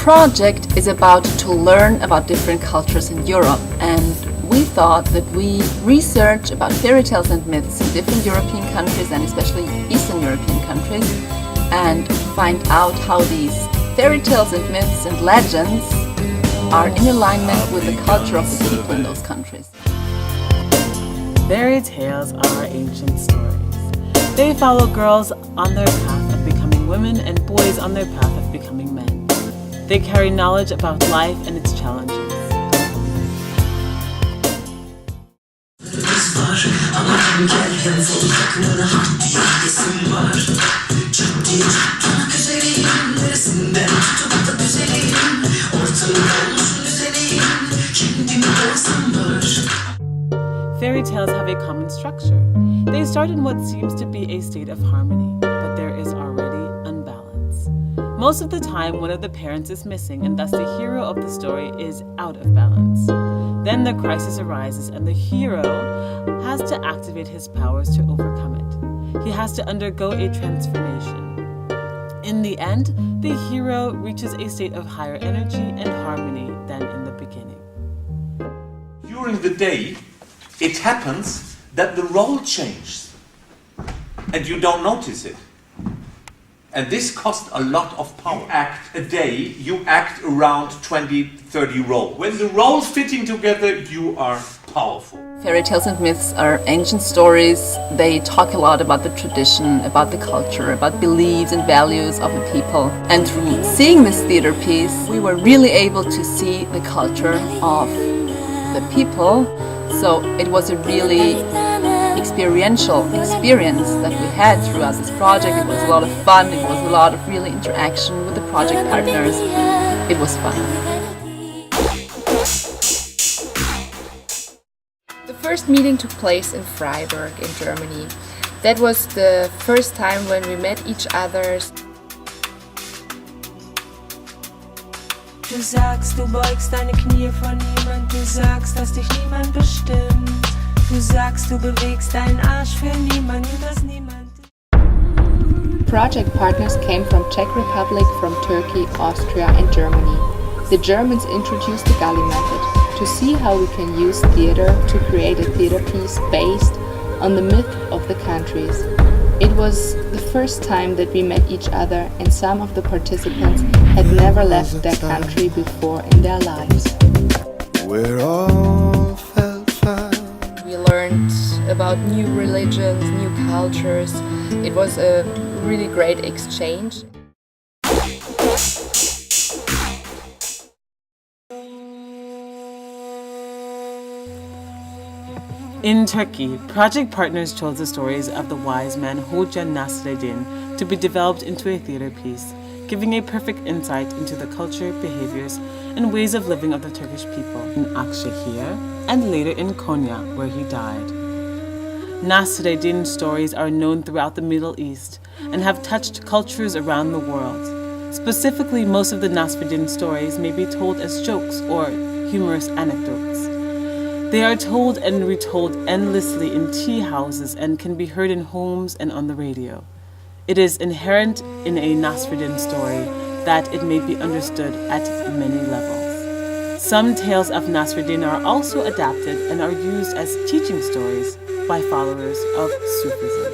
project is about to learn about different cultures in Europe, and we thought that we research about fairy tales and myths in different European countries and especially Eastern European countries, and find out how these fairy tales and myths and legends are in alignment with the culture of the people in those countries. Fairy tales are ancient stories. They follow girls on their path of becoming women and boys on their path of becoming men. They carry knowledge about life and its challenges. Fairy tales have a common structure. They start in what seems to be a state of harmony, but there is already unbalance. Most of the time, one of the parents is missing, and thus the hero of the story is out of balance. Then the crisis arises, and the hero has to activate his powers to overcome it. He has to undergo a transformation. In the end, the hero reaches a state of higher energy and harmony than in the beginning. During the day, it happens that the role changes and you don't notice it. And this costs a lot of power. You act a day, you act around 20, 30 roles. When the roles fitting together, you are powerful. Fairy tales and myths are ancient stories. They talk a lot about the tradition, about the culture, about beliefs and values of a people. And through seeing this theater piece, we were really able to see the culture of the people. So it was a really experiential experience that we had throughout this project. It was a lot of fun. It was a lot of really interaction with the project partners. It was fun. The first meeting took place in Freiburg in Germany. That was the first time when we met each other. Du sagst, du beugst deine Knie vor niemand, du sagst, dass dich niemand bestimmt. Du sagst, du bewegst deinen Arsch für niemanden, dass niemand. Project partners came from Czech Republic, from Turkey, Austria and Germany. The Germans introduced the Gully method to see how we can use theater to create a theater piece based on the myth of the countries. It was the first time that we met each other, and some of the participants had never left their country before in their lives. We're all felt fine. We learned about new religions, new cultures. It was a really great exchange. In Turkey, project partners chose the stories of the wise man Hoca Nasreddin to be developed into a theater piece, giving a perfect insight into the culture, behaviors, and ways of living of the Turkish people in Akşehir and later in Konya, where he died. Nasreddin's stories are known throughout the Middle East and have touched cultures around the world. Specifically, most of the Nasreddin stories may be told as jokes or humorous anecdotes. They are told and retold endlessly in tea houses and can be heard in homes and on the radio. It is inherent in a Nasreddin story that it may be understood at many levels. Some tales of Nasreddin are also adapted and are used as teaching stories by followers of Sufism.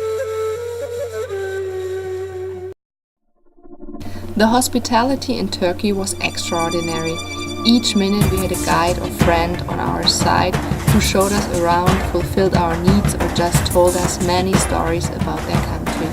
The hospitality in Turkey was extraordinary. Each minute we had a guide or friend on our side who showed us around, fulfilled our needs, or just told us many stories about their country.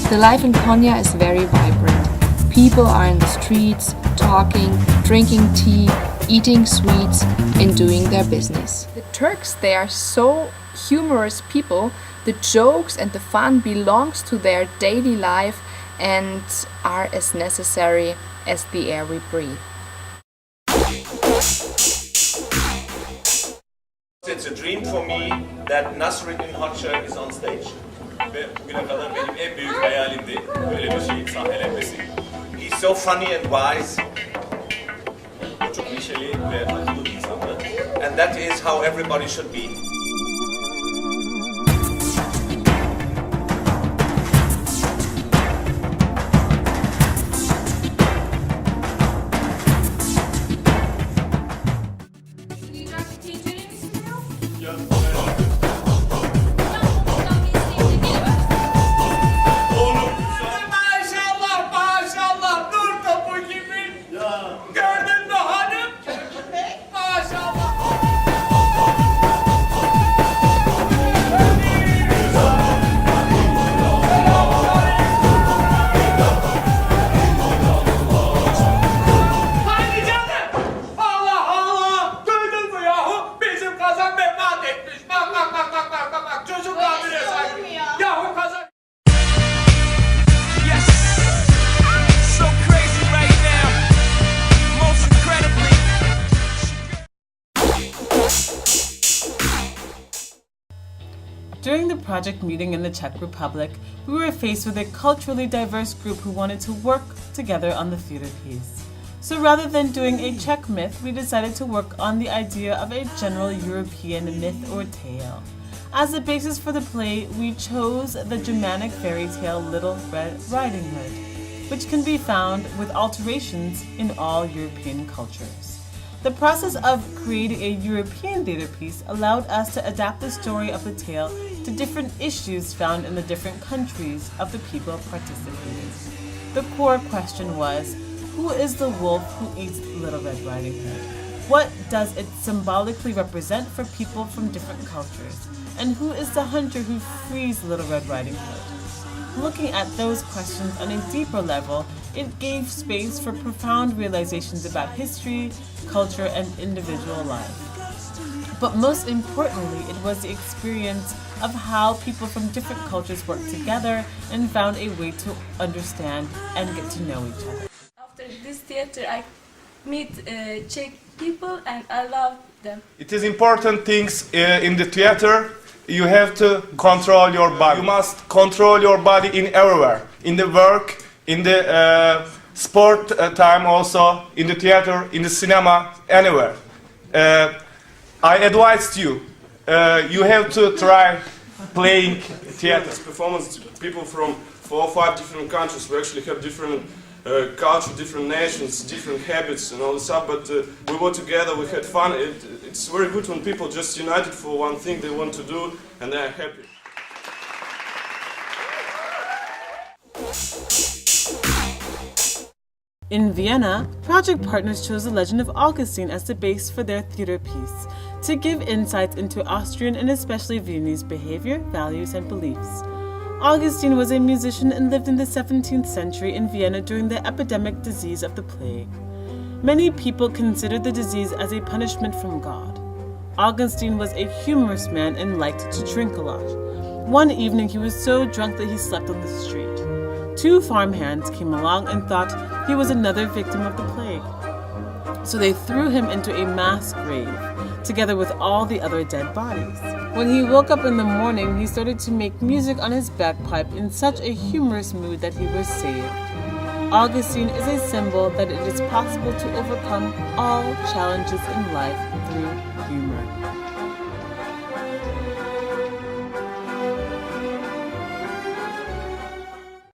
The life in Konya is very vibrant. People are in the streets, talking, drinking tea, eating sweets, and doing their business. The Turks, they are so humorous people. The jokes and the fun belongs to their daily life and are as necessary as the air we breathe. It's a dream for me that Nasreddin Hoca is on stage. Ve bugüne kadar benim en büyük hayalimdi böyle bir şeyin sahnelenmesi. He's so funny and wise. O çok neşeli ve akıllı bir insandı. And that is how everybody should be. During the project meeting in the Czech Republic, we were faced with a culturally diverse group who wanted to work together on the theater piece. So rather than doing a Czech myth, we decided to work on the idea of a general European myth or tale. As the basis for the play, we chose the Germanic fairy tale Little Red Riding Hood, which can be found with alterations in all European cultures. The process of creating a European theater piece allowed us to adapt the story of the tale to different issues found in the different countries of the people participating. The core question was, who is the wolf who eats Little Red Riding Hood? What does it symbolically represent for people from different cultures? And who is the hunter who frees Little Red Riding Hood? Looking at those questions on a deeper level, it gave space for profound realizations about history, culture, and individual life. But most importantly, it was the experience of how people from different cultures worked together and found a way to understand and get to know each other. After this theater, I meet Czech people and I love them. It is important things in the theater. You have to control your body. You must control your body in everywhere. In the work, in the sport time also, in the theater, in the cinema, anywhere. I advise you, you have to try playing theater. This performance, people from 4 or 5 different countries, we actually have different culture, different nations, different habits and all this stuff, but we were together, we had fun. It's very good when people just united for one thing they want to do and they're happy. In Vienna, project partners chose the legend of Augustine as the base for their theater piece, to give insights into Austrian and especially Viennese behavior, values, and beliefs. Augustine was a musician and lived in the 17th century in Vienna during the epidemic disease of the plague. Many people considered the disease as a punishment from God. Augustine was a humorous man and liked to drink a lot. One evening he was so drunk that he slept on the street. 2 farmhands came along and thought he was another victim of the plague. So they threw him into a mass grave, together with all the other dead bodies. When he woke up in the morning, he started to make music on his bagpipe in such a humorous mood that he was saved. Augustine is a symbol that it is possible to overcome all challenges in life through humor.